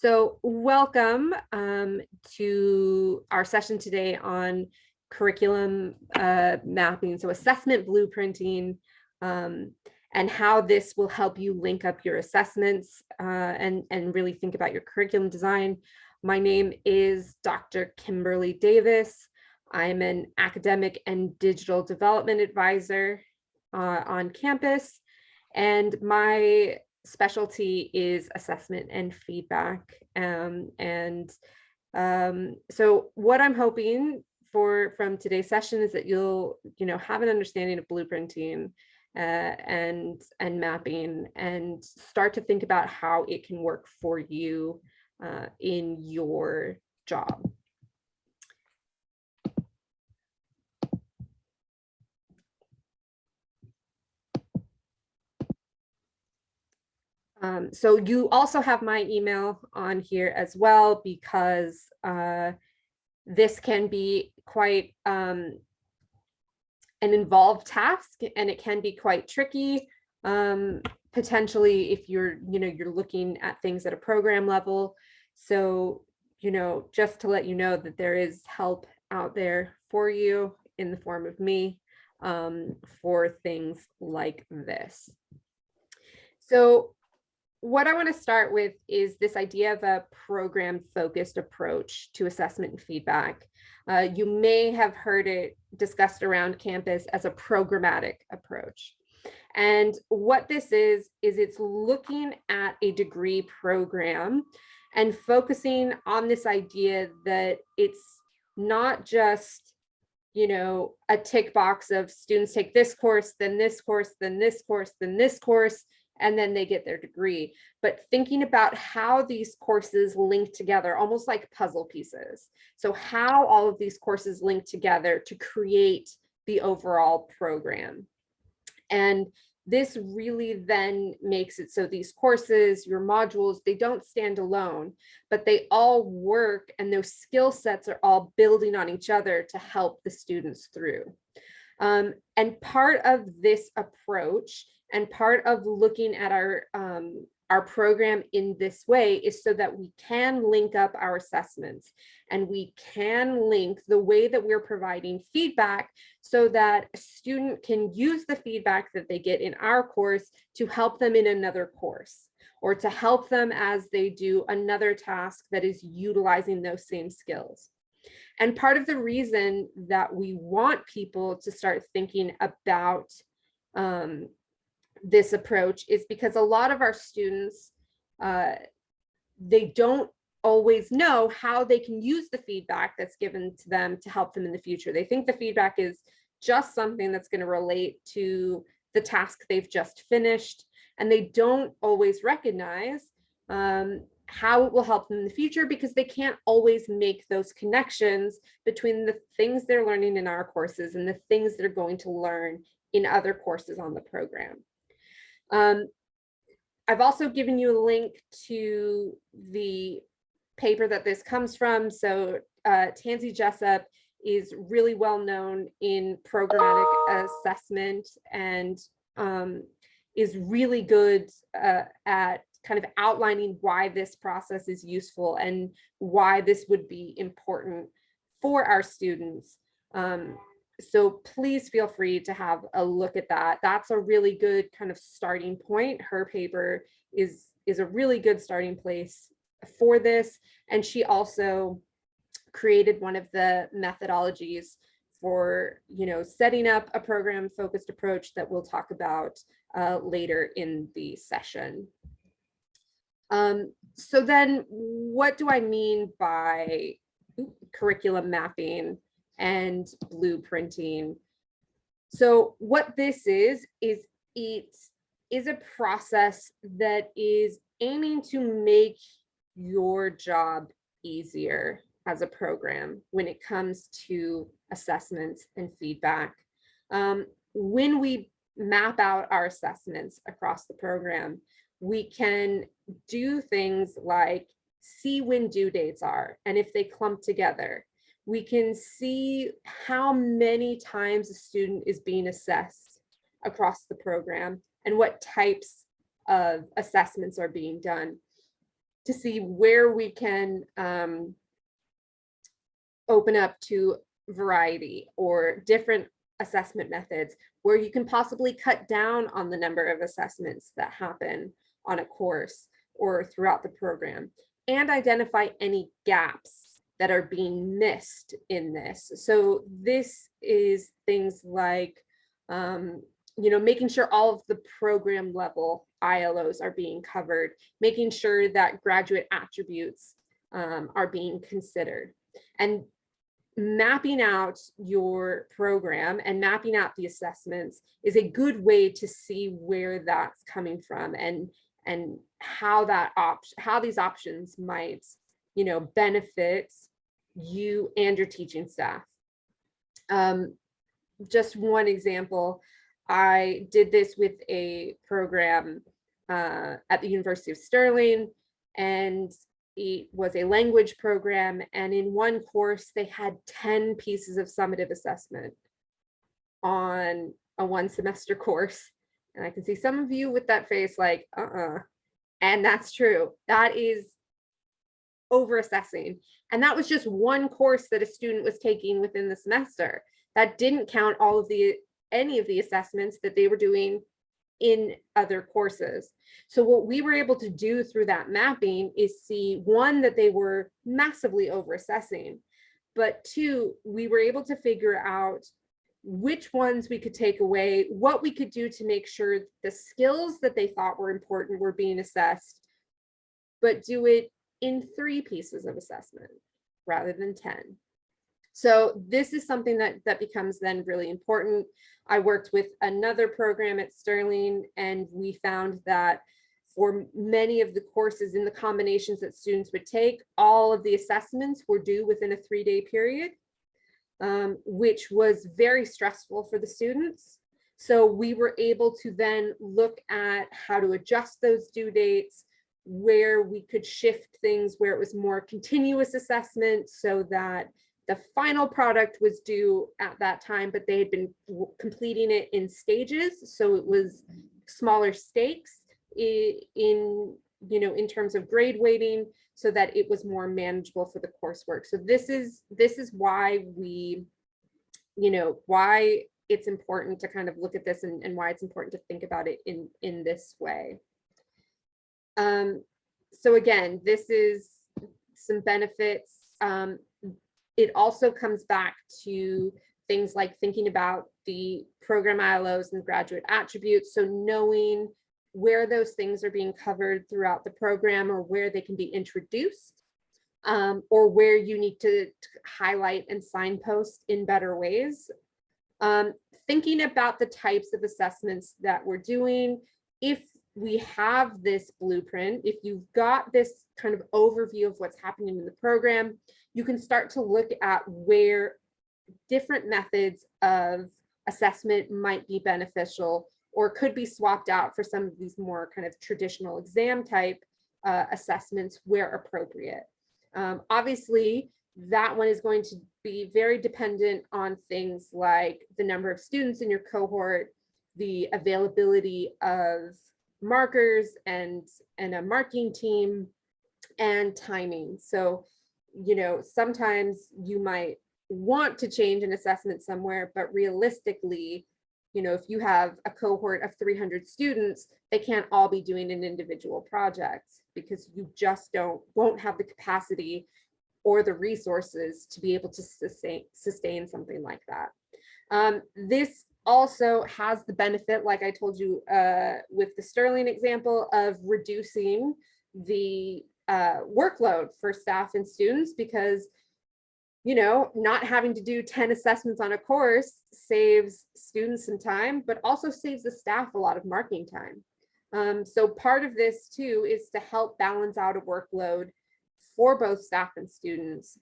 So welcome to our session today on curriculum mapping, so assessment blueprinting, and how this will help you link up your assessments and really think about your curriculum design. My name is Dr. Kimberley Davis. I'm an academic and digital development advisor on campus, and my specialty is assessment and feedback. So what I'm hoping for from today's session is that you'll, have an understanding of blueprinting and mapping, and start to think about how it can work for you in your job. So you also have my email on here as well, because this can be quite an involved task, and it can be quite tricky, potentially if you're looking at things at a program level. So, just to let you know that there is help out there for you in the form of me for things like this. So what I want to start with is this idea of a program-focused approach to assessment and feedback. You may have heard it discussed around campus as a programmatic approach. And what this is it's looking at a degree program and focusing on this idea that it's not just, a tick box of students take this course, then this course, then this course, then this course, and then they get their degree, but thinking about how these courses link together, almost like puzzle pieces. So how all of these courses link together to create the overall program. And this really then makes it so these courses, your modules, they don't stand alone, but they all work, and those skill sets are all building on each other to help the students through. And part of this approach, and part of looking at our program in this way, is so that we can link up our assessments, and we can link the way that we're providing feedback so that a student can use the feedback that they get in our course to help them in another course, or to help them as they do another task that is utilizing those same skills. And part of the reason that we want people to start thinking about this approach is because a lot of our students, they don't always know how they can use the feedback that's given to them to help them in the future. They think the feedback is just something that's going to relate to the task they've just finished, and they don't always recognize how it will help them in the future, because they can't always make those connections between the things they're learning in our courses and the things they're going to learn in other courses on the program. I've also given you a link to the paper that this comes from. So Tansy Jessup is really well known in programmatic assessment, and is really good at kind of outlining why this process is useful and why this would be important for our students. So please feel free to have a look at that. That's a really good kind of starting point. Her paper is a really good starting place for this. And she also created one of the methodologies for, setting up a program-focused approach that we'll talk about later in the session. So then what do I mean by curriculum mapping and blueprinting? So what this is it is a process that is aiming to make your job easier as a program when it comes to assessments and feedback. When we map out our assessments across the program, we can do things like see when due dates are, and if they clump together. We can see how many times a student is being assessed across the program and what types of assessments are being done. to see where we can open up to variety or different assessment methods, where you can possibly cut down on the number of assessments that happen on a course or throughout the program, and identify any gaps that are being missed in this. So this is things like, making sure all of the program level ILOs are being covered, making sure that graduate attributes are being considered, and mapping out your program and mapping out the assessments is a good way to see where that's coming from, and how these options might, benefit you and your teaching staff. Just one example, I did this with a program at the University of Stirling, and it was a language program, and in one course they had 10 pieces of summative assessment on a one semester course. And I can see some of you with that face like, and that's true. That is over assessing. And that was just one course that a student was taking within the semester. That didn't count any of the assessments that they were doing in other courses. So what we were able to do through that mapping is see, one, that they were massively over assessing, but two, we were able to figure out which ones we could take away, what we could do to make sure the skills that they thought were important were being assessed, but do it in 3 pieces of assessment rather than 10. So this is something that becomes then really important. I worked with another program at Stirling, and we found that for many of the courses in the combinations that students would take, all of the assessments were due within a 3-day period, which was very stressful for the students. So we were able to then look at how to adjust those due dates, where we could shift things where it was more continuous assessment, so that the final product was due at that time, but they had been completing it in stages. So it was smaller stakes in terms of grade weighting, so that it was more manageable for the coursework. So this is why why it's important to kind of look at this, and why it's important to think about it in this way. So again, this is some benefits. It also comes back to things like thinking about the program ILOs and graduate attributes. So knowing where those things are being covered throughout the program, or where they can be introduced, or where you need to highlight and signpost in better ways. Thinking about the types of assessments that we're doing. If we have this blueprint, if you've got this kind of overview of what's happening in the program, you can start to look at where different methods of assessment might be beneficial, or could be swapped out for some of these more kind of traditional exam type assessments where appropriate. Obviously, that one is going to be very dependent on things like the number of students in your cohort, the availability of markers and a marking team, and timing. So, sometimes you might want to change an assessment somewhere, but realistically, if you have a cohort of 300 students, they can't all be doing an individual project, because you just won't have the capacity or the resources to be able to sustain something like that. This also has the benefit, like I told you with the Stirling example, of reducing the workload for staff and students, because not having to do 10 assessments on a course saves students some time, but also saves the staff a lot of marking time. So part of this too is to help balance out a workload for both staff and students.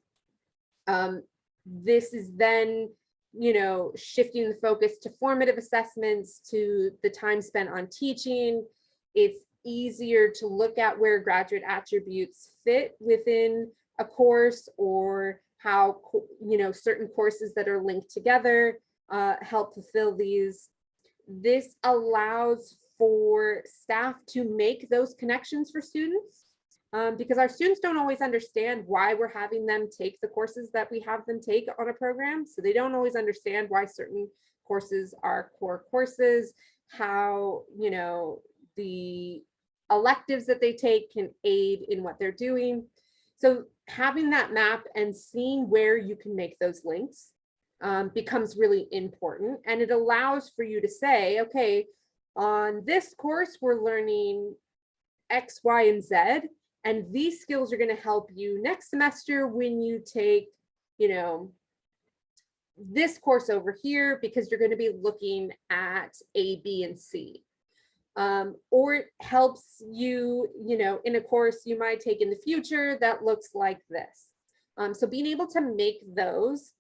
This is then shifting the focus to formative assessments, to the time spent on teaching. It's easier to look at where graduate attributes fit within a course, or how certain courses that are linked together help fulfill these. This allows for staff to make those connections for students, because our students don't always understand why we're having them take the courses that we have them take on a program. So they don't always understand why certain courses are core courses, how, you know, the electives that they take can aid in what they're doing. So having that map and seeing where you can make those links becomes really important. And it allows for you to say, okay, on this course, we're learning X, Y, and Z. And these skills are going to help you next semester when you take, you know, this course over here, because you're going to be looking at A, B, and C. Or it helps you, you know, in a course you might take in the future that looks like this. So being able to make those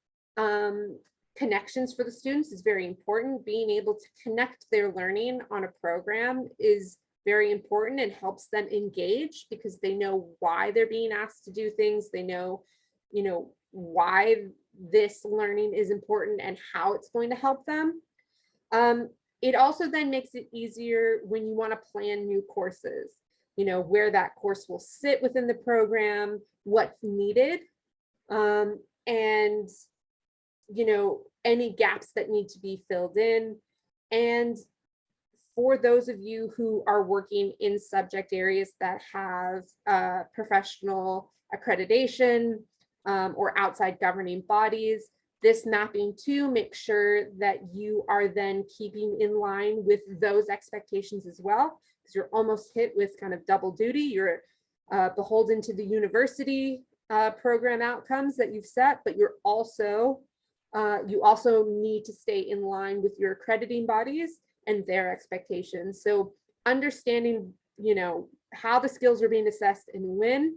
connections for the students is very important. Being able to connect their learning on a program is very important and helps them engage because they know why they're being asked to do things. They know, you know, why this learning is important and how it's going to help them. It also then makes it easier when you want to plan new courses, you know, where that course will sit within the program, what's needed, and, you know, any gaps that need to be filled in. And for those of you who are working in subject areas that have professional accreditation or outside governing bodies, this mapping too makes sure that you are then keeping in line with those expectations as well, because you're almost hit with kind of double duty. You're beholden to the university program outcomes that you've set, but you're also you also need to stay in line with your accrediting bodies and their expectations. So understanding, you know, how the skills are being assessed and when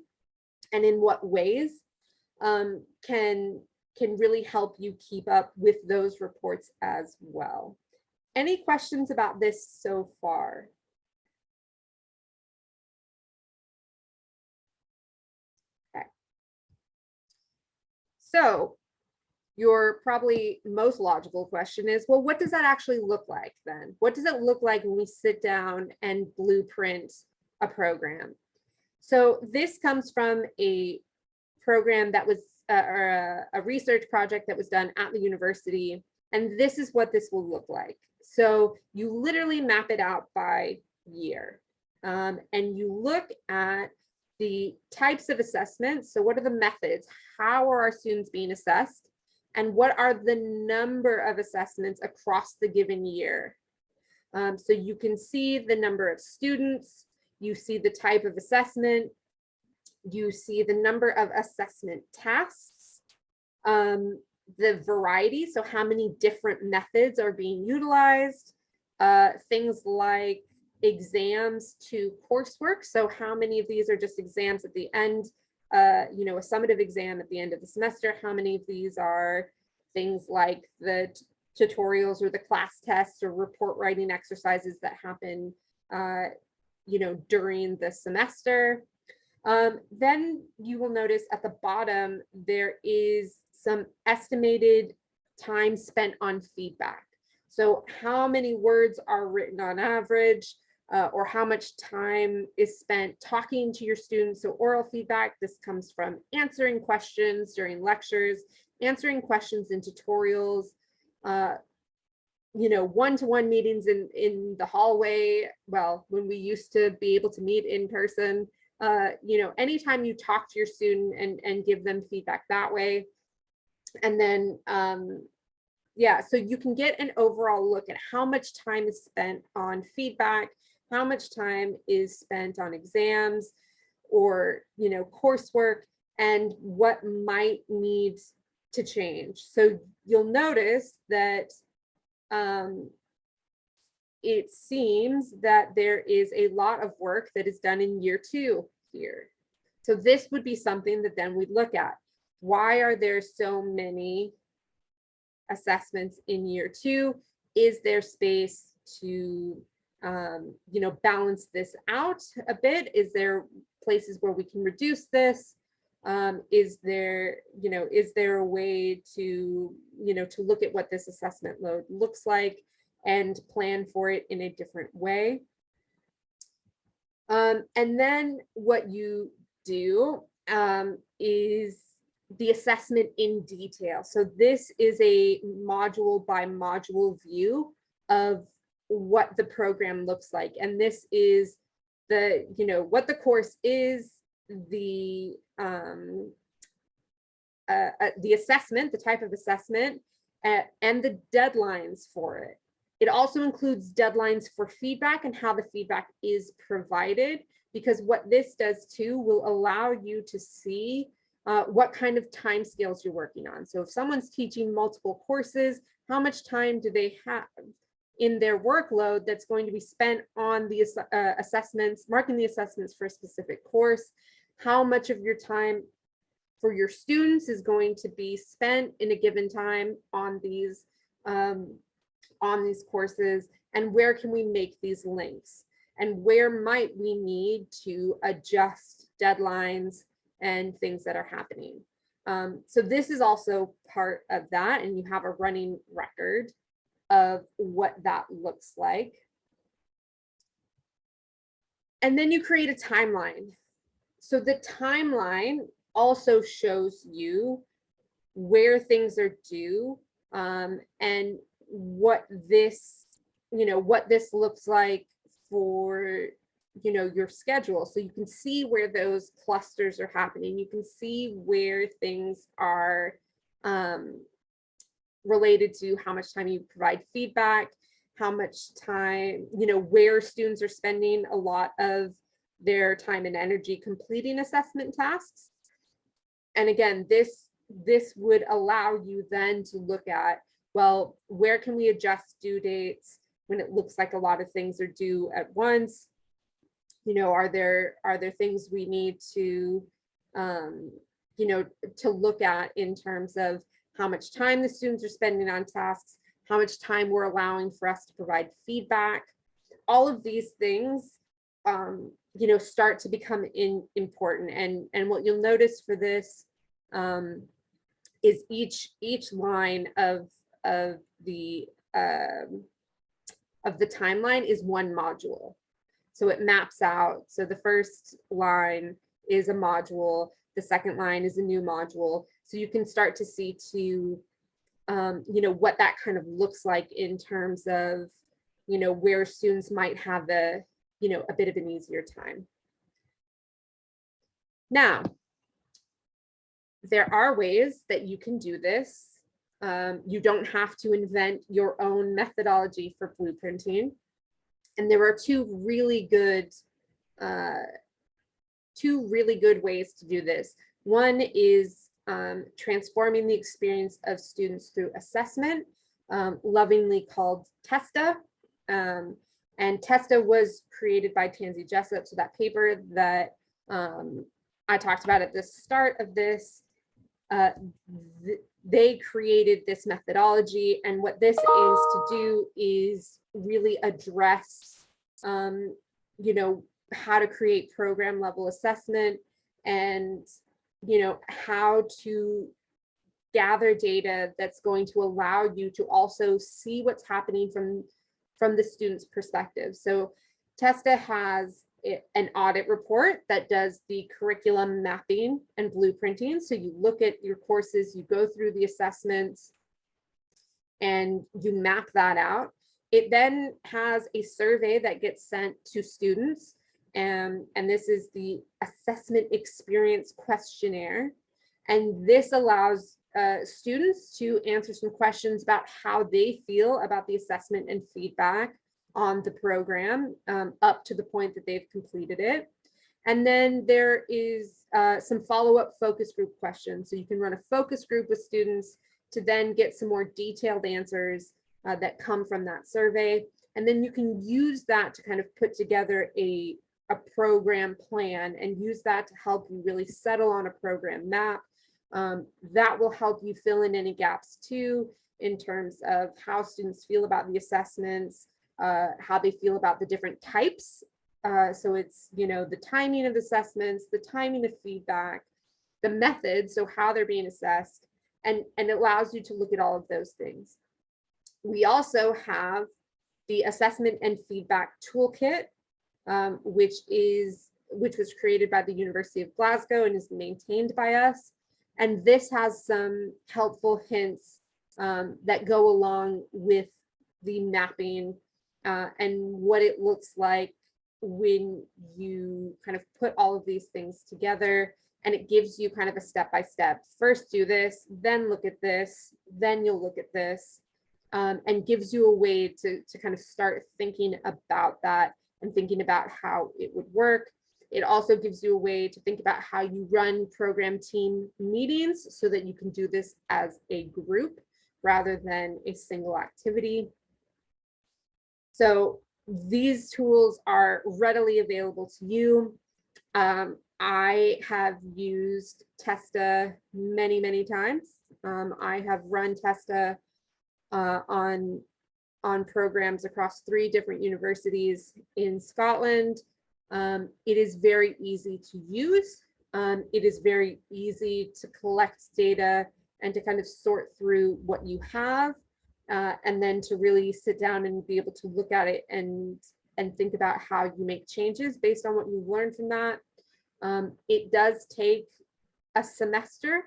and in what ways can really help you keep up with those reports as well. Any questions about this so far? Okay. So your probably most logical question is, well, what does that actually look like then? What does it look like when we sit down and blueprint a program? So this comes from a program that was or a research project that was done at the university. And this is what this will look like. So you literally map it out by year. And you look at the types of assessments. So what are the methods? How are our students being assessed? And what are the number of assessments across the given year? So you can see the number of students, you see the type of assessment, you see the number of assessment tasks, the variety, so how many different methods are being utilized, things like exams to coursework. So how many of these are just exams at the end, you know, a summative exam at the end of the semester? How many of these are things like the tutorials or the class tests or report writing exercises that happen, you know, during the semester? Then you will notice at the bottom, there is some estimated time spent on feedback. So how many words are written on average, or how much time is spent talking to your students. So oral feedback, this comes from answering questions during lectures, answering questions in tutorials, you know, one-to-one meetings in the hallway. Well, when we used to be able to meet in person, you know, anytime you talk to your student and give them feedback that way. And then, yeah, so you can get an overall look at how much time is spent on feedback, how much time is spent on exams or, you know, coursework, and what might need to change. So you'll notice that it seems that there is a lot of work that is done in year 2 here. So this would be something that then we'd look at. Why are there so many assessments in year 2? Is there space to, you know, balance this out a bit? Is there places where we can reduce this? Is there, you know, is there a way to, you know, to look at what this assessment load looks like and plan for it in a different way? And then what you do is the assessment in detail. So this is a module by module view of what the program looks like. And this is the, what the course is, the assessment, the type of assessment, and the deadlines for it. It also includes deadlines for feedback and how the feedback is provided, because what this does too will allow you to see what kind of time scales you're working on. So if someone's teaching multiple courses, how much time do they have in their workload that's going to be spent on the assessments, marking the assessments for a specific course? How much of your time for your students is going to be spent in a given time on these courses, and where can we make these links, and where might we need to adjust deadlines and things that are happening. So this is also part of that, and you have a running record of what that looks like. And then you create a timeline. So the timeline also shows you where things are due, and what this looks like for your schedule. So you can see where those clusters are happening. You can see where things are related to how much time you provide feedback, how much time, where students are spending a lot of their time and energy completing assessment tasks. And again, this would allow you then to look at, well, where can we adjust due dates when it looks like a lot of things are due at once? Are there things we need to to look at in terms of how much time the students are spending on tasks, how much time we're allowing for us to provide feedback? All of these things start to become important. And what you'll notice for this is each line of the timeline is one module. So it maps out. So the first line is a module, the second line is a new module. So you can start to see what that kind of looks like in terms of where students might have a bit of an easier time. Now, there are ways that you can do this. You don't have to invent your own methodology for blueprinting. And there are two really good ways to do this. One is transforming the experience of students through assessment, lovingly called TESTA. And TESTA was created by Tansy Jessup. So that paper that I talked about at the start of this, they created this methodology, and what this aims to do is really address how to create program level assessment, and how to gather data that's going to allow you to also see what's happening from the student's perspective. So TESTA has an audit report that does the curriculum mapping and blueprinting. So you look at your courses, you go through the assessments, and you map that out. It then has a survey that gets sent to students, and this is the assessment experience questionnaire. And this allows students to answer some questions about how they feel about the assessment and feedback on the program up to the point that they've completed it. And then there is some follow-up focus group questions. So you can run a focus group with students to then get some more detailed answers that come from that survey. And then you can use that to kind of put together a program plan and use that to help you really settle on a program map. That will help you fill in any gaps too, in terms of how students feel about the assessments, how they feel about the different types. So it's, the timing of assessments, the timing of feedback, the method, so how they're being assessed, and it allows you to look at all of those things. We also have the assessment and feedback toolkit, which is which was created by the University of Glasgow and is maintained by us. And this has some helpful hints that go along with the mapping and what it looks like when you kind of put all of these things together. And it gives you kind of a step-by-step. First do this, then look at this, then you'll look at this, and gives you a way to kind of start thinking about that and thinking about how it would work. It also gives you a way to think about how you run program team meetings so that you can do this as a group rather than a single activity. So these tools are readily available to you. I have used Testa many, many times. I have run Testa on programs across 3 different universities in Scotland. It is very easy to use. It is very easy to collect data and to kind of sort through what you have, and then to really sit down and be able to look at it and think about how you make changes based on what you've learned from that. It does take a semester.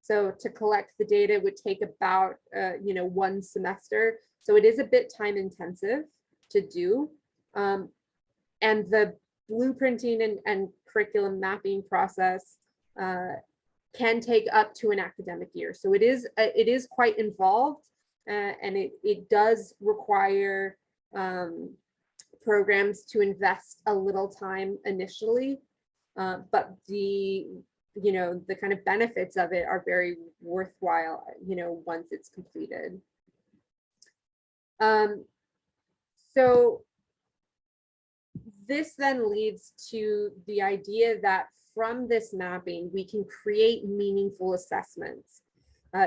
So to collect the data would take about 1 semester. So it is a bit time intensive to do. And the blueprinting and curriculum mapping process can take up to an academic year. So it is quite involved, and it does require programs to invest a little time initially, but the kind of benefits of it are very worthwhile, once it's completed. So this then leads to the idea that from this mapping, we can create meaningful assessments.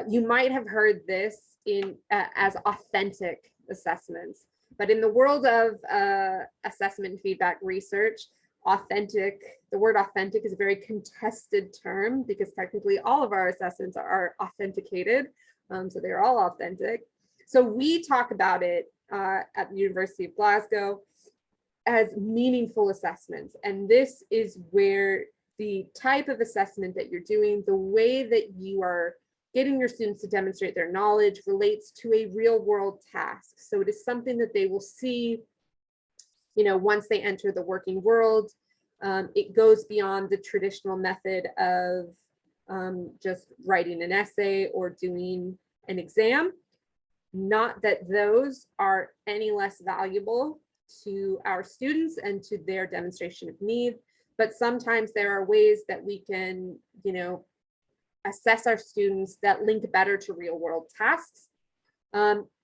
You might have heard this as authentic assessments, but in the world of assessment and feedback research, the word authentic is a very contested term because technically all of our assessments are authenticated, so they're all authentic. So we talk about it at the University of Glasgow as meaningful assessments. And this is where the type of assessment that you're doing, the way that you are getting your students to demonstrate their knowledge relates to a real world task. So it is something that they will see, once they enter the working world. It goes beyond the traditional method of just writing an essay or doing an exam. Not that those are any less valuable to our students and to their demonstration of need, but sometimes there are ways that we can, assess our students that link better to real world tasks.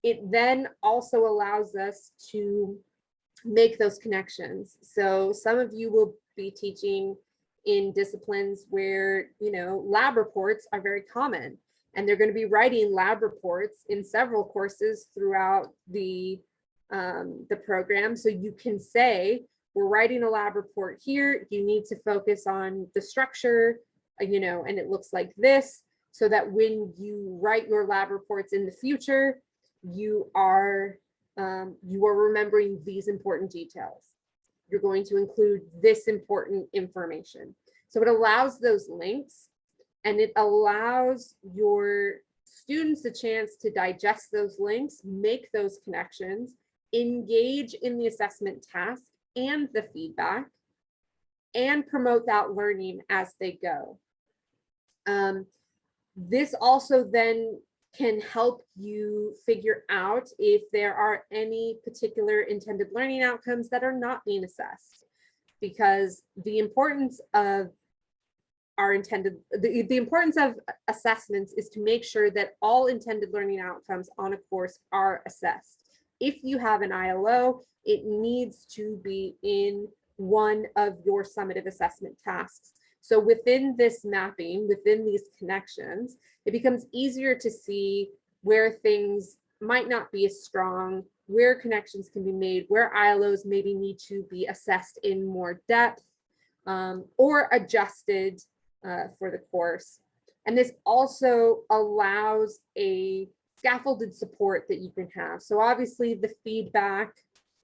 It then also allows us to make those connections. So some of you will be teaching in disciplines where, lab reports are very common, and they're going to be writing lab reports in several courses throughout the program. So you can say, we're writing a lab report here, you need to focus on the structure, and it looks like this, so that when you write your lab reports in the future, you are remembering these important details. You're going to include this important information. So it allows those links, and it allows your students a chance to digest those links, make those connections, engage in the assessment task and the feedback, and promote that learning as they go. This also then can help you figure out if there are any particular intended learning outcomes that are not being assessed, because the importance of the importance of assessments is to make sure that all intended learning outcomes on a course are assessed. If you have an ILO, it needs to be in one of your summative assessment tasks. So within this mapping, within these connections, it becomes easier to see where things might not be as strong, where connections can be made, where ILOs maybe need to be assessed in more depth, or adjusted for the course. And this also allows a scaffolded support that you can have. So obviously the feedback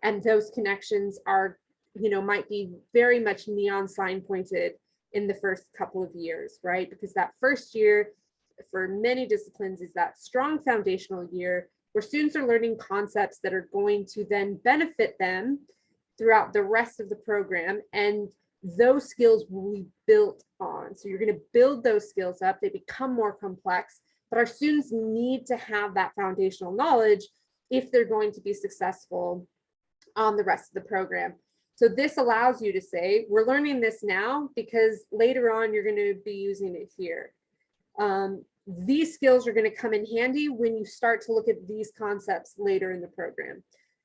and those connections are might be very much neon sign pointed in the first couple of years, right? Because that first year for many disciplines is that strong foundational year where students are learning concepts that are going to then benefit them throughout the rest of the program. And those skills will be built on. So you're going to build those skills up. They become more complex, but our students need to have that foundational knowledge if they're going to be successful on the rest of the program. So this allows you to say, we're learning this now because later on you're going to be using it here. These skills are going to come in handy when you start to look at these concepts later in the program.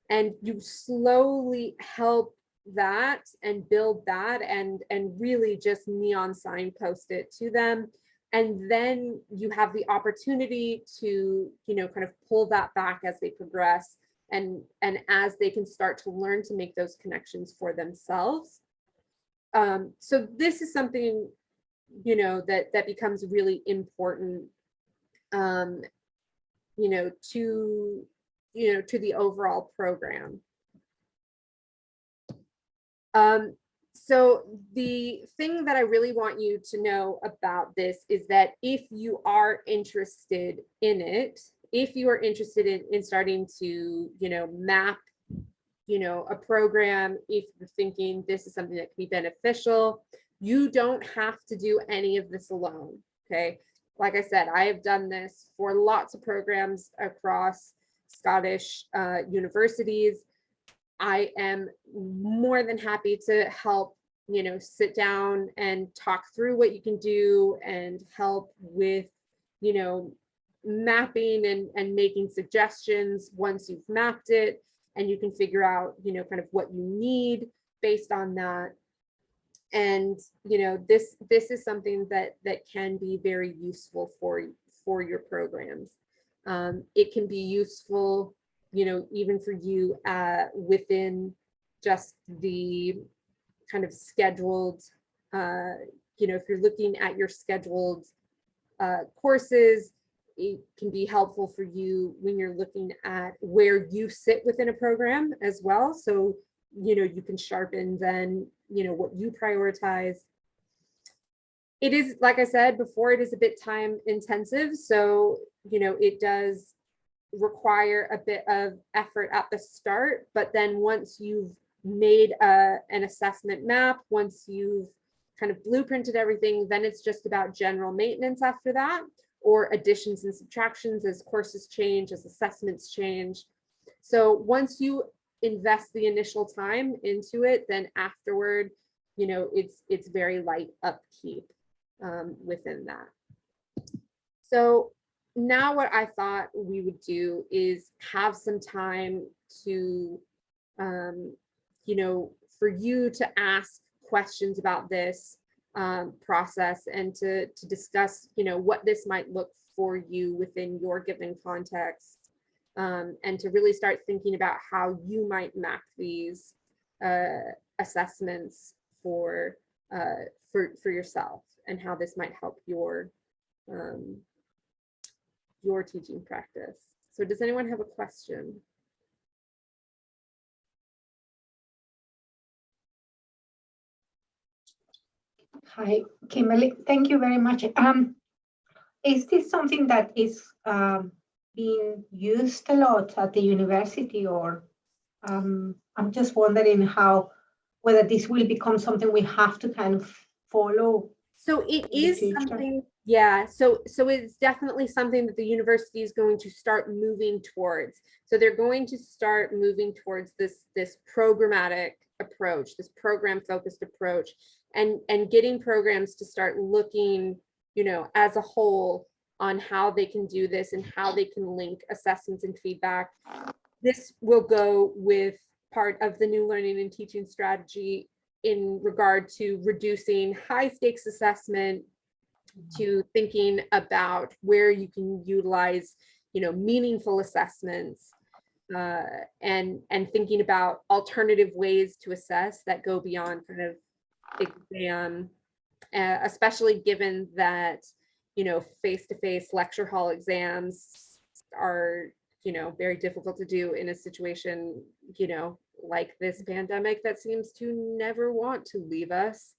And you slowly help that and build that and really just neon signpost it to them. And then you have the opportunity to, kind of pull that back as they progress and as they can start to learn to make those connections for themselves. So this is something, that becomes really important, to the overall program. So the thing that I really want you to know about this is that if you are interested in it, if you are interested in starting to, map, a program, if you're thinking this is something that can be beneficial, you don't have to do any of this alone, okay? Like I said, I have done this for lots of programs across Scottish universities. I am more than happy to help, sit down and talk through what you can do and help with, mapping and making suggestions once you've mapped it and you can figure out, kind of what you need based on that. And, this is something that can be very useful for your programs. It can be useful, even for you within just the kind of scheduled, if you're looking at your scheduled courses, it can be helpful for you when you're looking at where you sit within a program as well. So, you can sharpen then, what you prioritize. It is, like I said before, it is a bit time intensive. So, it does require a bit of effort at the start, but then once you've made an assessment map, once you've kind of blueprinted everything, then it's just about general maintenance after that, or additions and subtractions as courses change, as assessments change. So once you invest the initial time into it, then afterward, it's very light upkeep within that. So now what I thought we would do is have some time to, for you to ask questions about this process and to discuss, what this might look for you within your given context, and to really start thinking about how you might map these assessments for yourself and how this might help your teaching practice. So does anyone have a question? Hi, Kimberly. Thank you very much. Is this something that is being used a lot at the university, or I'm just wondering whether this will become something we have to kind of follow? So it is something, yeah. So it's definitely something that the university is going to start moving towards. So they're going to start moving towards this programmatic approach, this program focused approach, and getting programs to start looking, as a whole on how they can do this and how they can link assessments and feedback. This will go with part of the new learning and teaching strategy in regard to reducing high stakes assessment, to thinking about where you can utilize, meaningful assessments, and thinking about alternative ways to assess that go beyond kind of exam, especially given that, face-to-face lecture hall exams are, very difficult to do in a situation, like this pandemic that seems to never want to leave us.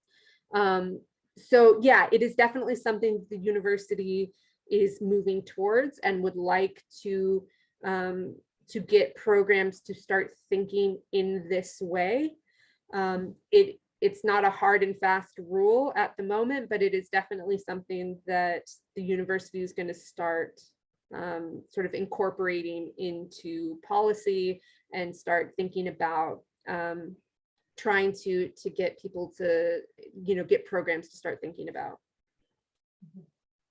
So yeah, it is definitely something the university is moving towards and would like to get programs to start thinking in this way. It's not a hard and fast rule at the moment, but it is definitely something that the university is going to start sort of incorporating into policy and start thinking about trying to get people to, get programs to start thinking about.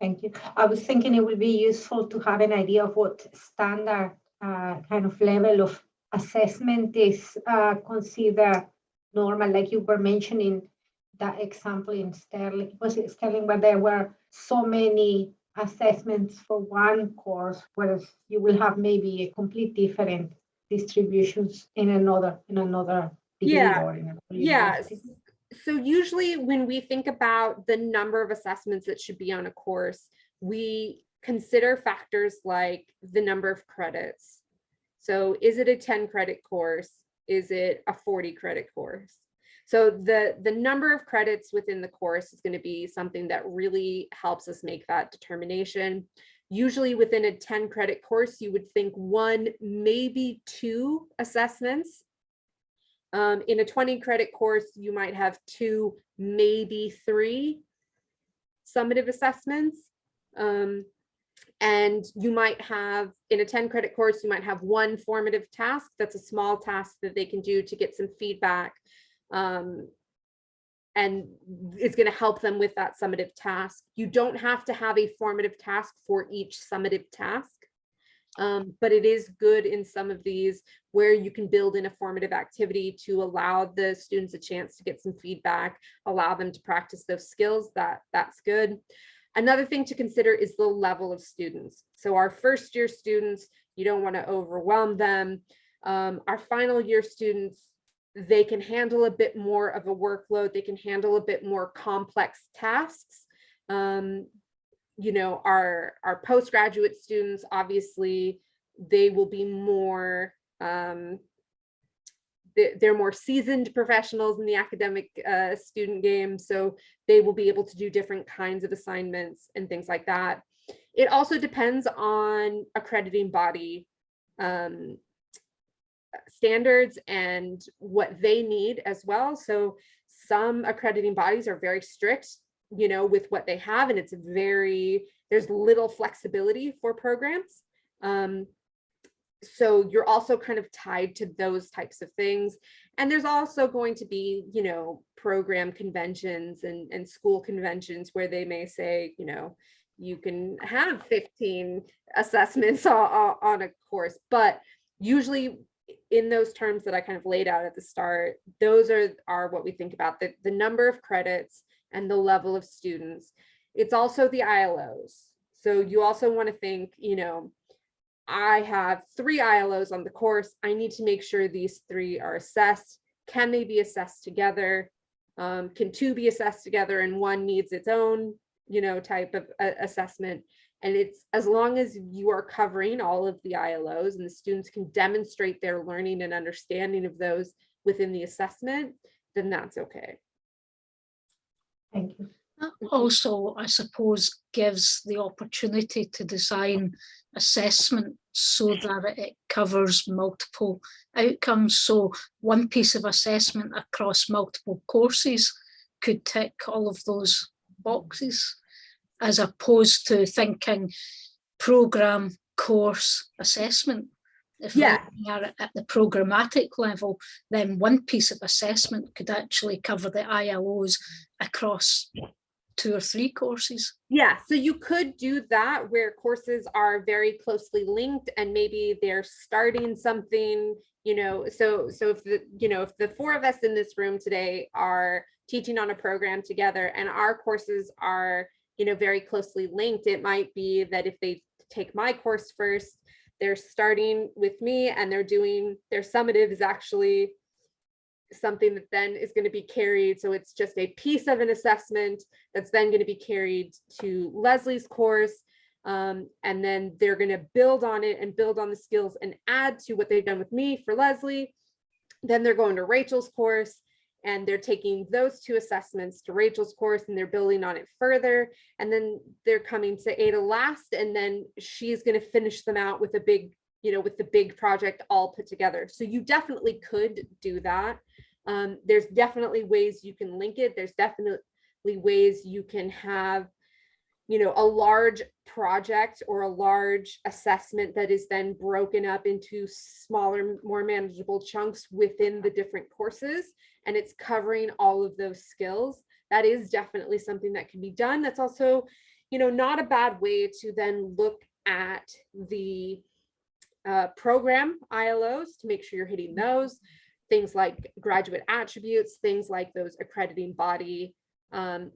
Thank you. I was thinking it would be useful to have an idea of what standard kind of level of assessment is considered normal, like you were mentioning that example in Sterling. Was it Sterling where there were so many assessments for one course, whereas you will have maybe a complete different distributions in another degree or in another university? So usually when we think about the number of assessments that should be on a course, we consider factors like the number of credits. So is it a 10 credit course? Is it a 40 credit course? So the number of credits within the course is going to be something that really helps us make that determination. Usually within a 10 credit course, you would think 1, maybe 2 assessments. In a 20 credit course, you might have 2, maybe 3 summative assessments. And you might have, in a 10 credit course, you might have 1 formative task. That's a small task that they can do to get some feedback. And it's going to help them with that summative task. You don't have to have a formative task for each summative task. But it is good in some of these where you can build in a formative activity to allow the students a chance to get some feedback, allow them to practice those skills. That's good. Another thing to consider is the level of students. So our first year students, you don't want to overwhelm them. Our final year students, they can handle a bit more of a workload. They can handle a bit more complex tasks. Our postgraduate students, obviously, they will be more, they're more seasoned professionals in the academic student game. So they will be able to do different kinds of assignments and things like that. It also depends on accrediting body standards and what they need as well. So some accrediting bodies are very strict, with what they have, and there's little flexibility for programs. So you're also kind of tied to those types of things. And there's also going to be, program conventions and school conventions where they may say, you can have 15 assessments on a course, but usually in those terms that I kind of laid out at the start, those are what we think about, the number of credits and the level of students. It's also the ILOs. So you also want to think, I have 3 ILOs on the course. I need to make sure these 3 are assessed. Can they be assessed together? Can 2 be assessed together and 1 needs its own, type of assessment? And it's as long as you are covering all of the ILOs and the students can demonstrate their learning and understanding of those within the assessment, then that's okay. Thank you. That also, I suppose, gives the opportunity to design assessment so that it covers multiple outcomes. So one piece of assessment across multiple courses could tick all of those boxes, as opposed to thinking program, course, assessment. If we're looking at it at the programmatic level, then one piece of assessment could actually cover the ILOs across 2 or 3 courses. Yeah, so you could do that where courses are very closely linked and maybe they're starting something, so if the 4 of us in this room today are teaching on a program together and our courses are, very closely linked, it might be that if they take my course first, they're starting with me and they're doing their summative is actually something that then is going to be carried. So it's just a piece of an assessment that's then going to be carried to Leslie's course. And then they're going to build on it and build on the skills and add to what they've done with me for Leslie. Then they're going to Rachel's course and they're taking those 2 assessments to Rachel's course and they're building on it further. And then they're coming to Ada last, and then she's going to finish them out with a big, with the big project all put together. So you definitely could do that. There's definitely ways you can link it. There's definitely ways you can have, a large project or a large assessment that is then broken up into smaller, more manageable chunks within the different courses, and it's covering all of those skills. That is definitely something that can be done. That's also, not a bad way to then look at the program ILOs to make sure you're hitting those. Things like graduate attributes, things like those accrediting body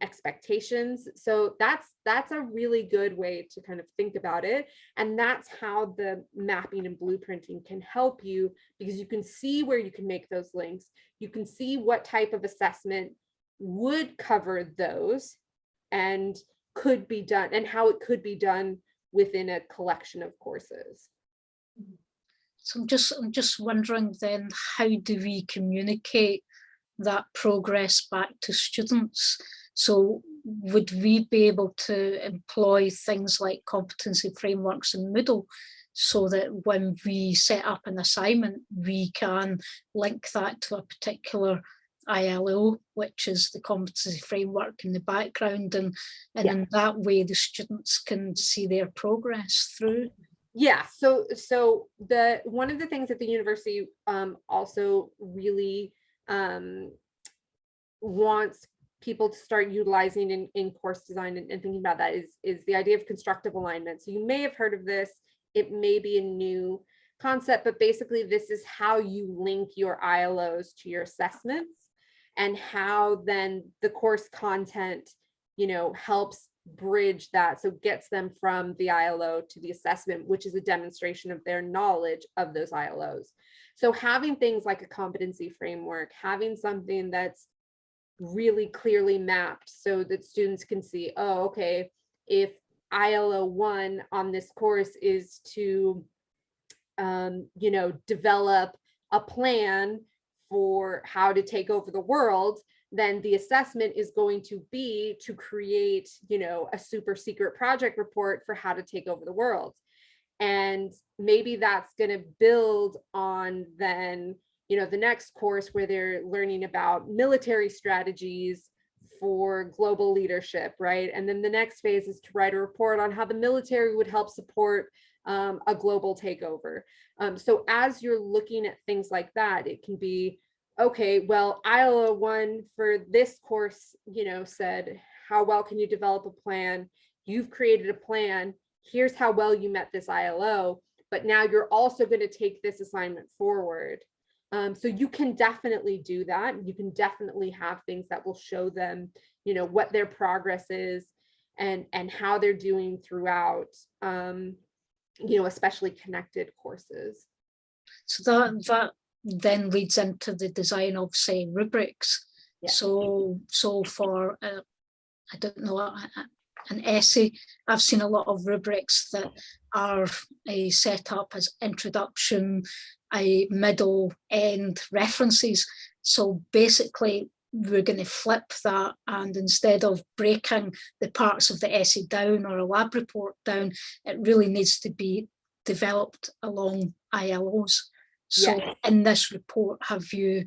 expectations. So that's a really good way to kind of think about it. And that's how the mapping and blueprinting can help you, because you can see where you can make those links. You can see what type of assessment would cover those and could be done, and how it could be done within a collection of courses. So I'm just wondering then, how do we communicate that progress back to students? So would we be able to employ things like competency frameworks in Moodle, so that when we set up an assignment, we can link that to a particular ILO, which is the competency framework in the background, and in that way the students can see their progress through? Yeah, so the one of the things that the university also really wants people to start utilizing in course design and thinking about that is the idea of constructive alignment. So you may have heard of this. It may be a new concept, but basically this is how you link your ILOs to your assessments, and how then the course content, helps bridge that. So gets them from the ILO to the assessment, which is a demonstration of their knowledge of those ILOs. So having things like a competency framework, having something that's really clearly mapped so that students can see, oh, okay, if ILO 1 on this course is to, develop a plan for how to take over the world, then the assessment is going to be to create, a super secret project report for how to take over the world. And maybe that's going to build on then, the next course where they're learning about military strategies for global leadership, right? And then the next phase is to write a report on how the military would help support a global takeover. So as you're looking at things like that, it can be, okay, well, ILO 1 for this course, said, how well can you develop a plan? You've created a plan. Here's how well you met this ILO, but now you're also going to take this assignment forward. So you can definitely do that. You can definitely have things that will show them, what their progress is and how they're doing throughout, especially connected courses. So that then leads into the design of, say, rubrics. Yeah. So for I don't know, an essay, I've seen a lot of rubrics that are set up as introduction, a middle, end, references. So basically we're going to flip that, and instead of breaking the parts of the essay down or a lab report down, it really needs to be developed along ILOs. So in this report, have you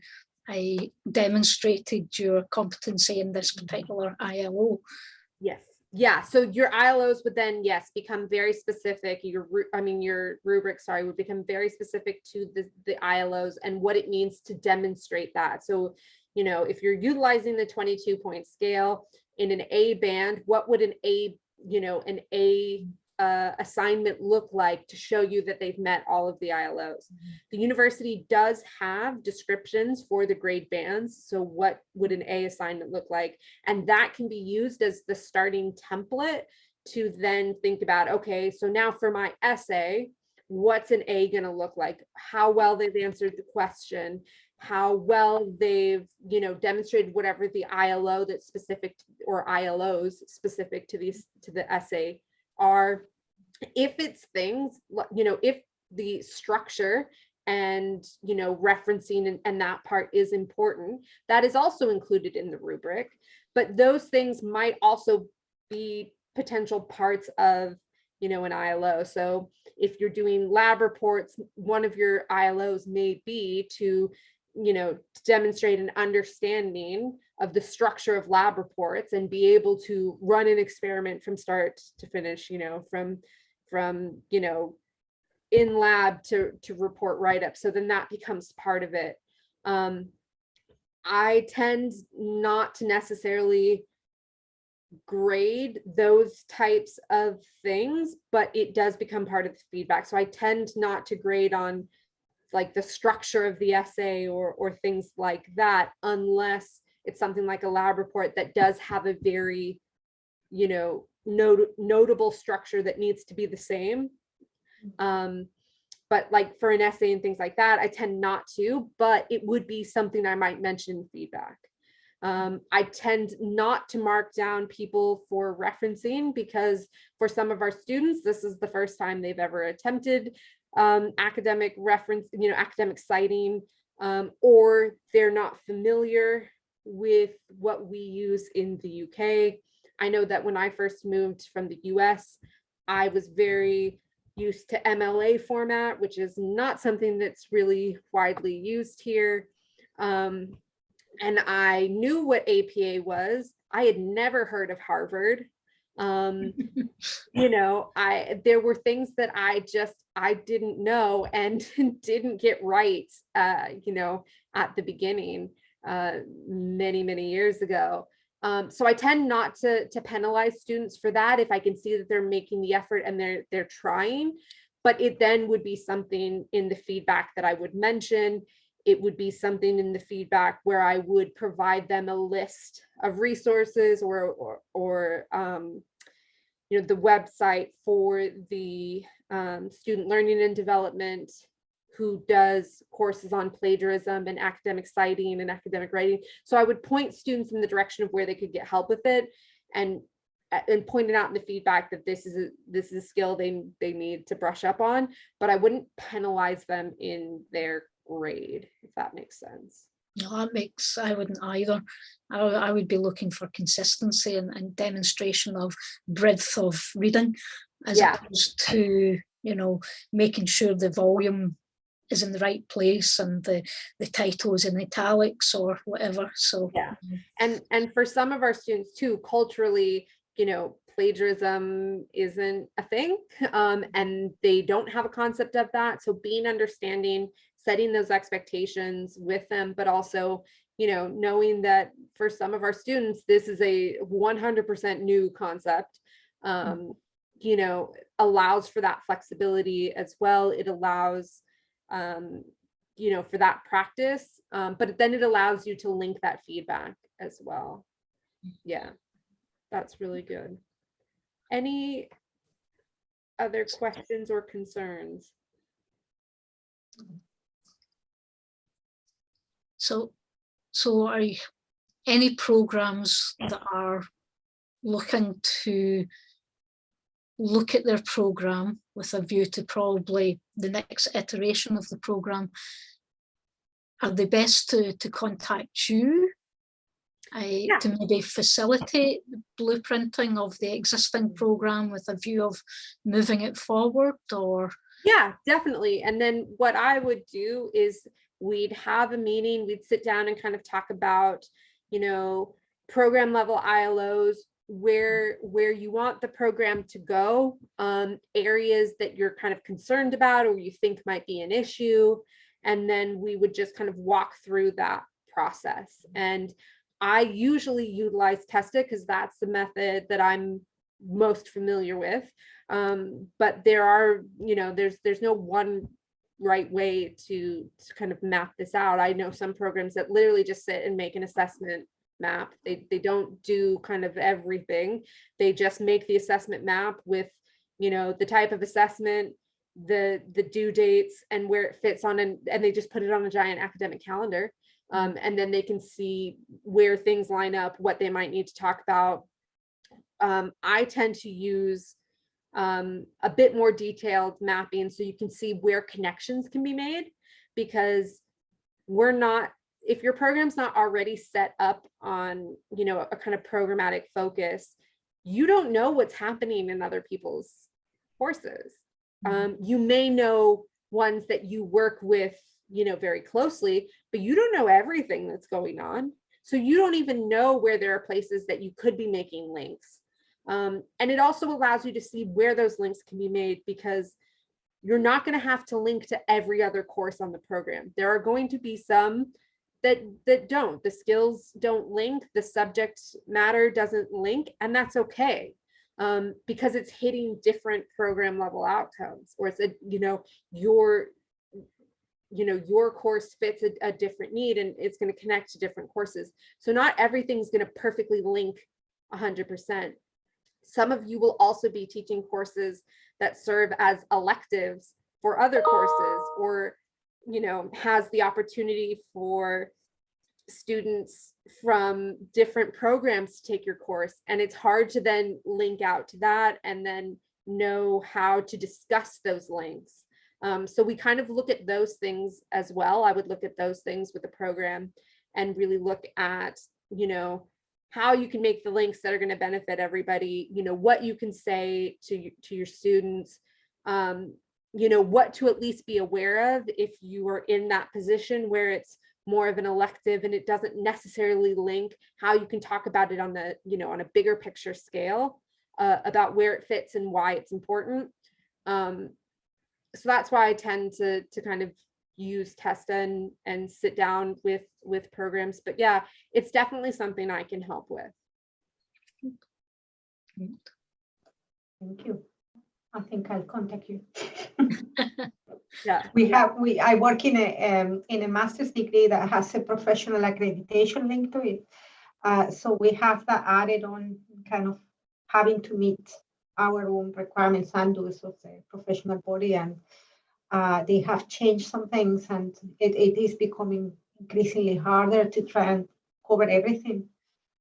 demonstrated your competency in this particular ILO? Yes. Yeah. So your ILOs would then, become very specific. Your rubric, would become very specific to the ILOs and what it means to demonstrate that. So, if you're utilizing the 22-point scale in an A band, what would an A assignment look like to show you that they've met all of the ILOs? The university does have descriptions for the grade bands. So what would an A assignment look like? And that can be used as the starting template to then think about, okay, so now for my essay, what's an A going to look like? How well they've answered the question, how well they've, demonstrated whatever the ILO that's specific to, or ILOs specific to the essay are. If it's things, if the structure and, you know, referencing and that part is important. That is also included in the rubric, but those things might also be potential parts of, you know, an ILO. So if you're doing lab reports, one of your ILOs may be to, you know, demonstrate an understanding of the structure of lab reports and be able to run an experiment from start to finish, you know, from, you know, in lab to report write-up. So then that becomes part of it. I tend not to necessarily grade those types of things, but it does become part of the feedback. So I tend not to grade on like the structure of the essay or things like that, unless it's something like a lab report that does have a very, you know, notable structure that needs to be the same. But like for an essay and things like that, I tend not to, but it would be something I might mention in feedback. I tend not to mark down people for referencing, because for some of our students, this is the first time they've ever attempted academic reference, you know, academic citing, or they're not familiar with what we use in the UK. I know that when I first moved from the US, I was very used to MLA format, which is not something that's really widely used here. And I knew what APA was. I had never heard of Harvard. You know, there were things that I didn't know and didn't get right, you know, at the beginning, many years ago. So I tend not to penalize students for that if I can see that they're making the effort and they're trying. But it then would be something in the feedback that I would mention. It would be something in the feedback where I would provide them a list of resources or you know, the website for the student learning and development who does courses on plagiarism and academic citing and academic writing. So I would point students in the direction of where they could get help with it, and point it out in the feedback that this is a skill they need to brush up on, but I wouldn't penalize them in their grade, if that makes sense. No, that makes, I wouldn't either. I would be looking for consistency and demonstration of breadth of reading, as opposed to, you know, making sure the volume is in the right place and the title is in italics or whatever. So yeah, and for some of our students too, culturally, you know, plagiarism isn't a thing, and they don't have a concept of that. So being understanding, setting those expectations with them, but also, you know, knowing that for some of our students, this is a 100% new concept, you know, allows for that flexibility as well. It allows, you know, for that practice, but then it allows you to link that feedback as well. Yeah, that's really good. Any other questions or concerns? So are any programs that are looking to look at their program with a view to probably the next iteration of the program, are they best to contact you to maybe facilitate the blueprinting of the existing program with a view of moving it forward? Or yeah, definitely. And then what I would do is we'd have a meeting, we'd sit down and kind of talk about, you know, program level ILOs, where you want the program to go, areas that you're kind of concerned about or you think might be an issue. And then we would just kind of walk through that process. And I usually utilize TESTA because that's the method that I'm most familiar with. But there are, you know, there's no one right way to kind of map this out. I know some programs that literally just sit and make an assessment map. They don't do kind of everything. They just make the assessment map with, you know, the type of assessment, the due dates, and where it fits on, and they just put it on a giant academic calendar. And then they can see where things line up, what they might need to talk about. I tend to use a bit more detailed mapping so you can see where connections can be made. because if your program's not already set up on, you know, a kind of programmatic focus, you don't know what's happening in other people's courses. You may know ones that you work with, you know, very closely, but you don't know everything that's going on. So you don't even know where there are places that you could be making links. And it also allows you to see where those links can be made, because you're not going to have to link to every other course on the program. There are going to be some that don't. The skills don't link, the subject matter doesn't link, and that's okay. Because it's hitting different program level outcomes, or it's your course fits a different need, and it's going to connect to different courses. So not everything's going to perfectly link 100%. Some of you will also be teaching courses that serve as electives for other courses, or, you know, has the opportunity for students from different programs to take your course. And it's hard to then link out to that and then know how to discuss those links. So we kind of look at those things as well. I would look at those things with the program and really look at, you know, how you can make the links that are going to benefit everybody, you know, what you can say to your students, you know, what to at least be aware of if you are in that position where it's more of an elective and it doesn't necessarily link, how you can talk about it on the, you know, on a bigger picture scale, about where it fits and why it's important. So that's why I tend to kind of use Testa and sit down with programs. But yeah, it's definitely something I can help with. Thank you. I think I'll contact you. Yeah. I work in a master's degree that has a professional accreditation link to it. So we have that added on, kind of having to meet our own requirements and those of the professional body, and they have changed some things, and it is becoming increasingly harder to try and cover everything,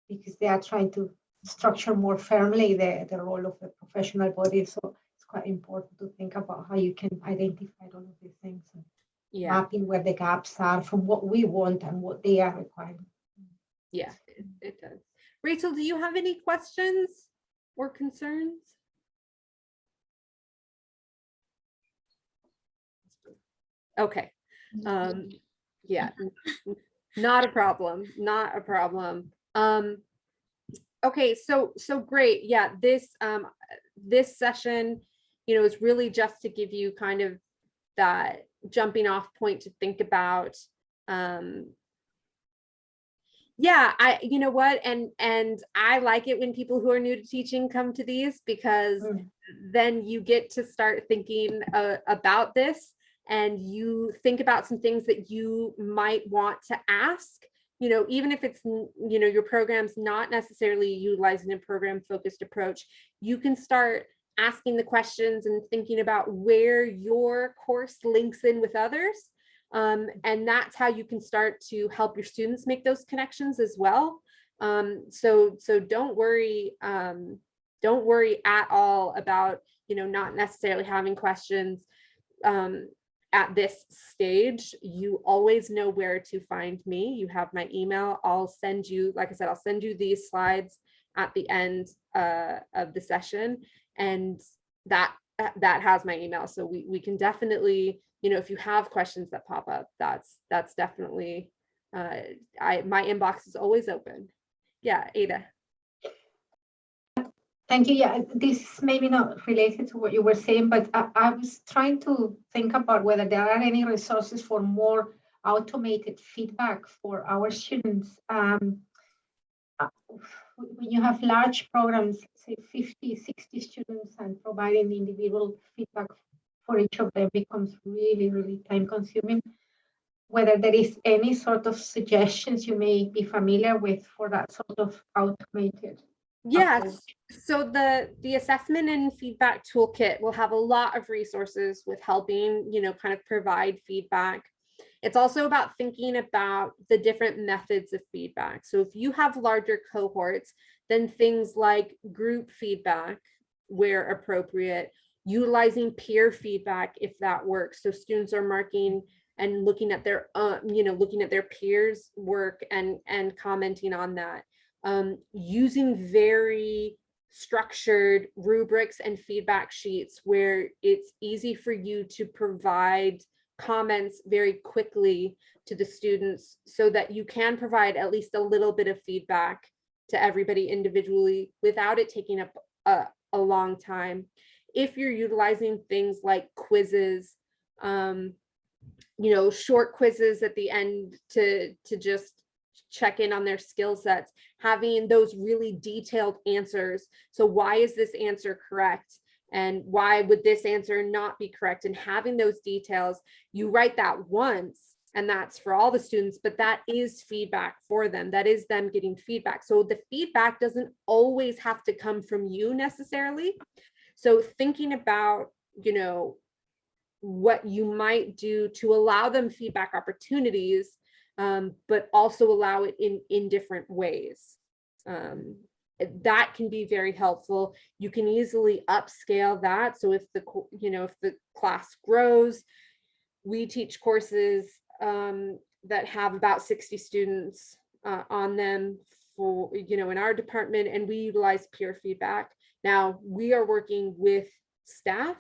because they are trying to structure more firmly the role of the professional body. So it's quite important to think about how you can identify all of these things, and mapping where the gaps are from what we want and what they are requiring. Yeah, it does. Rachel, do you have any questions or concerns? Okay. Yeah, not a problem. Not a problem. Okay, so great. Yeah, this session, you know, is really just to give you kind of that jumping off point to think about. Yeah, you know what, and I like it when people who are new to teaching come to these, because then you get to start thinking about this, and you think about some things that you might want to ask, you know, even if it's, you know, your program's not necessarily utilizing a program focused approach, you can start asking the questions and thinking about where your course links in with others. And that's how you can start to help your students make those connections as well. So don't worry at all about, you know, not necessarily having questions at this stage. You always know where to find me. You have my email. I'll send you, like I said, I'll send you these slides at the end of the session, and that has my email. So we can definitely, you know, if you have questions that pop up, that's definitely, my inbox is always open. Yeah, Ada. Thank you. Yeah, this may be not related to what you were saying, but I was trying to think about whether there are any resources for more automated feedback for our students. When you have large programs, say 50, 60 students, and providing individual feedback for each of them becomes really, really time consuming. Whether there is any sort of suggestions you may be familiar with for that sort of automated. Yes. approach. So the assessment and feedback toolkit will have a lot of resources with helping, you know, kind of provide feedback. It's also about thinking about the different methods of feedback. So if you have larger cohorts, then things like group feedback where appropriate, utilizing peer feedback if that works. So students are marking and looking at their, looking at their peers' work and commenting on that. Using very structured rubrics and feedback sheets where it's easy for you to provide comments very quickly to the students so that you can provide at least a little bit of feedback to everybody individually without it taking up a long time. If you're utilizing things like quizzes, short quizzes at the end to just check in on their skill sets, having those really detailed answers. So why is this answer correct? And why would this answer not be correct? And having those details, you write that once, and that's for all the students, but that is feedback for them. That is them getting feedback. So the feedback doesn't always have to come from you necessarily. So thinking about, what you might do to allow them feedback opportunities, but also allow it in different ways. That can be very helpful. You can easily upscale that. So if the class grows, we teach courses that have about 60 students on them for, in our department, and we utilize peer feedback. Now we are working with staff,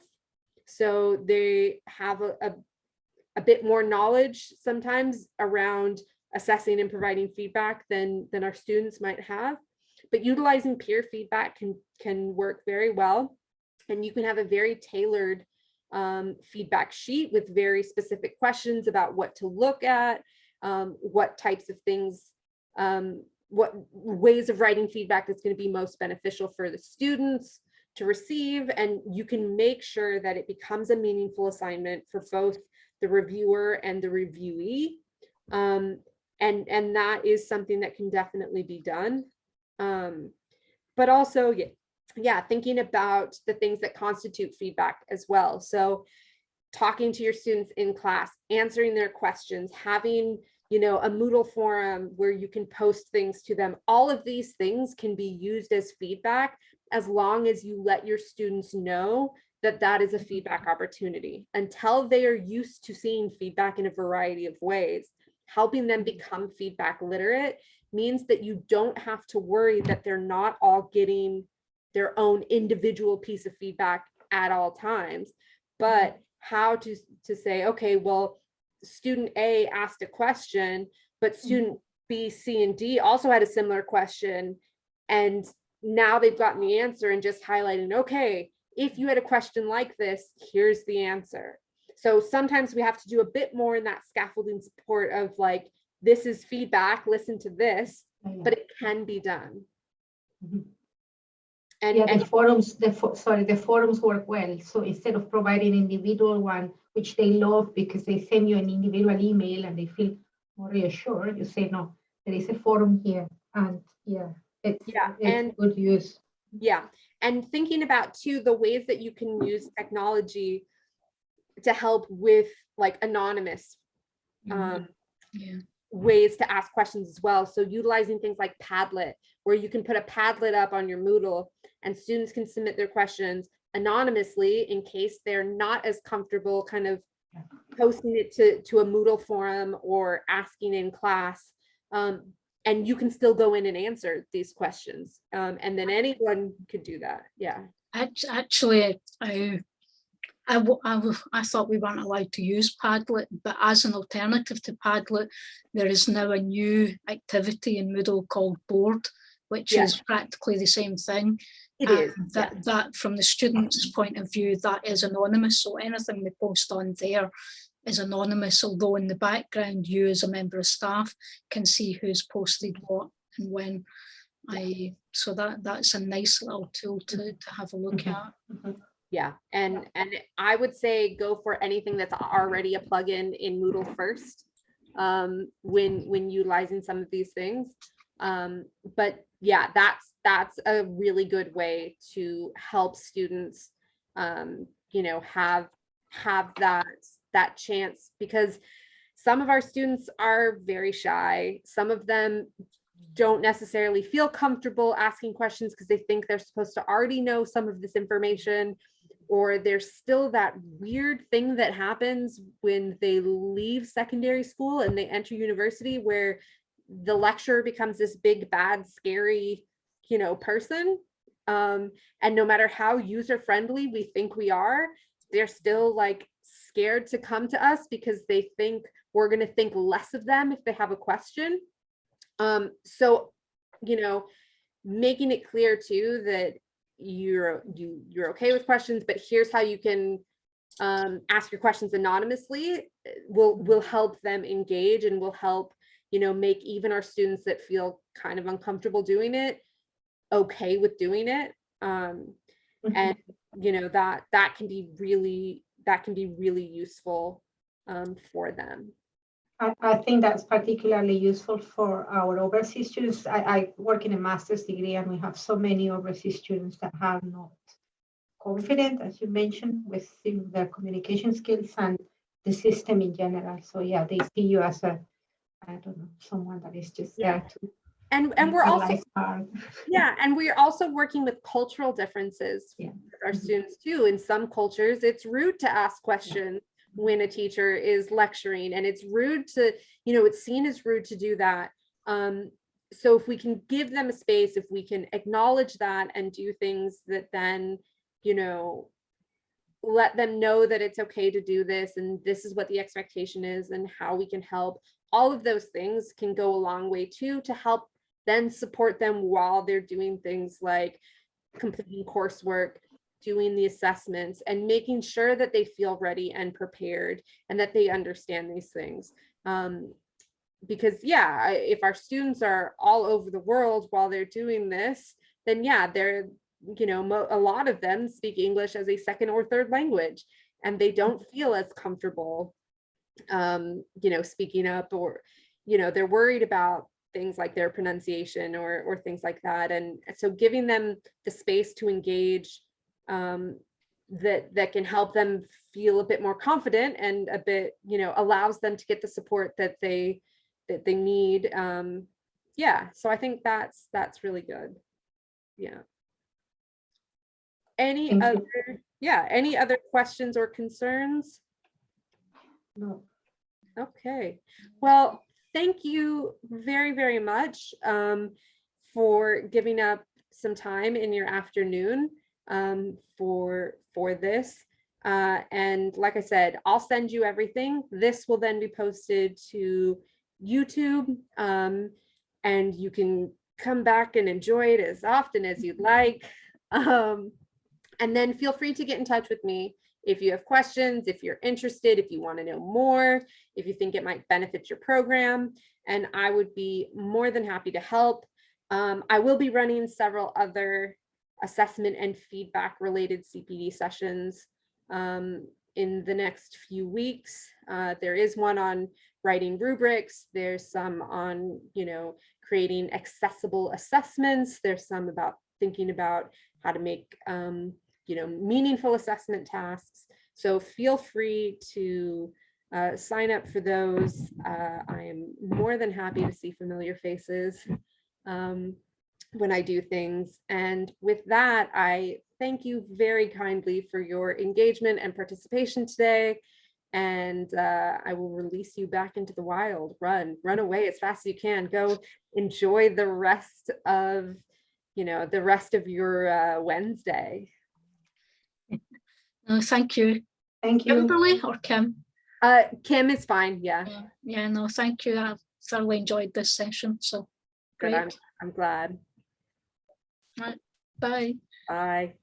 so they have a bit more knowledge sometimes around assessing and providing feedback than our students might have. But utilizing peer feedback can work very well. And you can have a very tailored feedback sheet with very specific questions about what to look at, what types of things, what ways of writing feedback that's going to be most beneficial for the students to receive. And you can make sure that it becomes a meaningful assignment for both the reviewer and the reviewee. And that is something that can definitely be done. But also, thinking about the things that constitute feedback as well. So talking to your students in class, answering their questions, having, a Moodle forum where you can post things to them. All of these things can be used as feedback as long as you let your students know that that is a feedback opportunity. Until they are used to seeing feedback in a variety of ways, helping them become feedback literate means that you don't have to worry that they're not all getting their own individual piece of feedback at all times, but how to say, okay, well, student A asked a question, but student B, C, and D also had a similar question. And now they've gotten the answer and just highlighting, okay, if you had a question like this, here's the answer. So sometimes we have to do a bit more in that scaffolding support of like, this is feedback, listen to this, but it can be done. And the forums, the forums work well. So instead of providing individual one, which they love because they send you an individual email and they feel more reassured, you say, no, there is a forum here. And it's good use. Yeah. And thinking about too, the ways that you can use technology to help with like anonymous ways to ask questions as well. So utilizing things like Padlet, where you can put a Padlet up on your Moodle and students can submit their questions anonymously in case they're not as comfortable kind of posting it to a Moodle forum or asking in class. And you can still go in and answer these questions. And then anyone could do that. Yeah. Actually, I thought we weren't allowed to use Padlet, but as an alternative to Padlet, there is now a new activity in Moodle called Board, which is practically the same thing. It is. That from the student's point of view, that is anonymous. So anything they post on there is anonymous, although in the background, you as a member of staff can see who's posted what and when. So that's a nice little tool to have a look at. Yeah, and I would say go for anything that's already a plugin in Moodle first when utilizing some of these things. But yeah, that's a really good way to help students, have that chance, because some of our students are very shy. Some of them don't necessarily feel comfortable asking questions because they think they're supposed to already know some of this information, or there's still that weird thing that happens when they leave secondary school and they enter university, where the lecturer becomes this big, bad, scary, person. And no matter how user-friendly we think we are, they're still like scared to come to us because they think we're going to think less of them if they have a question. So, making it clear too that you're okay with questions, but here's how you can ask your questions anonymously will help them engage, and will help make even our students that feel kind of uncomfortable doing it okay with doing it. And that can be really useful for them. I think that's particularly useful for our overseas students. I work in a master's degree, and we have so many overseas students that are not confident, as you mentioned, with their communication skills and the system in general. So yeah, they see you as someone that is just there to. And we're also and we're also working with cultural differences with our students too. In some cultures, it's rude to ask questions when a teacher is lecturing, and it's rude to, it's seen as rude to do that. So if we can give them a space, if we can acknowledge that and do things that then, let them know that it's okay to do this, and this is what the expectation is and how we can help, all of those things can go a long way too, to help then support them while they're doing things like completing coursework, doing the assessments, and making sure that they feel ready and prepared and that they understand these things. Because if our students are all over the world while they're doing this, then they're, a lot of them speak English as a second or third language, and they don't feel as comfortable, speaking up, or, they're worried about things like their pronunciation or things like that. And so giving them the space to engage, that can help them feel a bit more confident, and a bit, allows them to get the support that they need. So I think that's really good. Any other questions or concerns? No. Okay, well, thank you very, very much for giving up some time in your afternoon for this. And like I said, I'll send you everything. This will then be posted to YouTube, and you can come back and enjoy it as often as you'd like. And then feel free to get in touch with me if you have questions, if you're interested, if you want to know more, if you think it might benefit your program, and I would be more than happy to help. I will be running several other assessment and feedback related CPD sessions in the next few weeks. There is one on writing rubrics. There's some on, creating accessible assessments. There's some about thinking about how to make, meaningful assessment tasks. So feel free to sign up for those. I am more than happy to see familiar faces when I do things. And with that, I thank you very kindly for your engagement and participation today. And I will release you back into the wild. Run away as fast as you can. Go enjoy the rest of, your Wednesday. No, thank you. Thank you. Kimberley or Kim? Kim is fine. Yeah. No, thank you. I've thoroughly enjoyed this session. So Good. great. I'm glad. Right. Bye. Bye.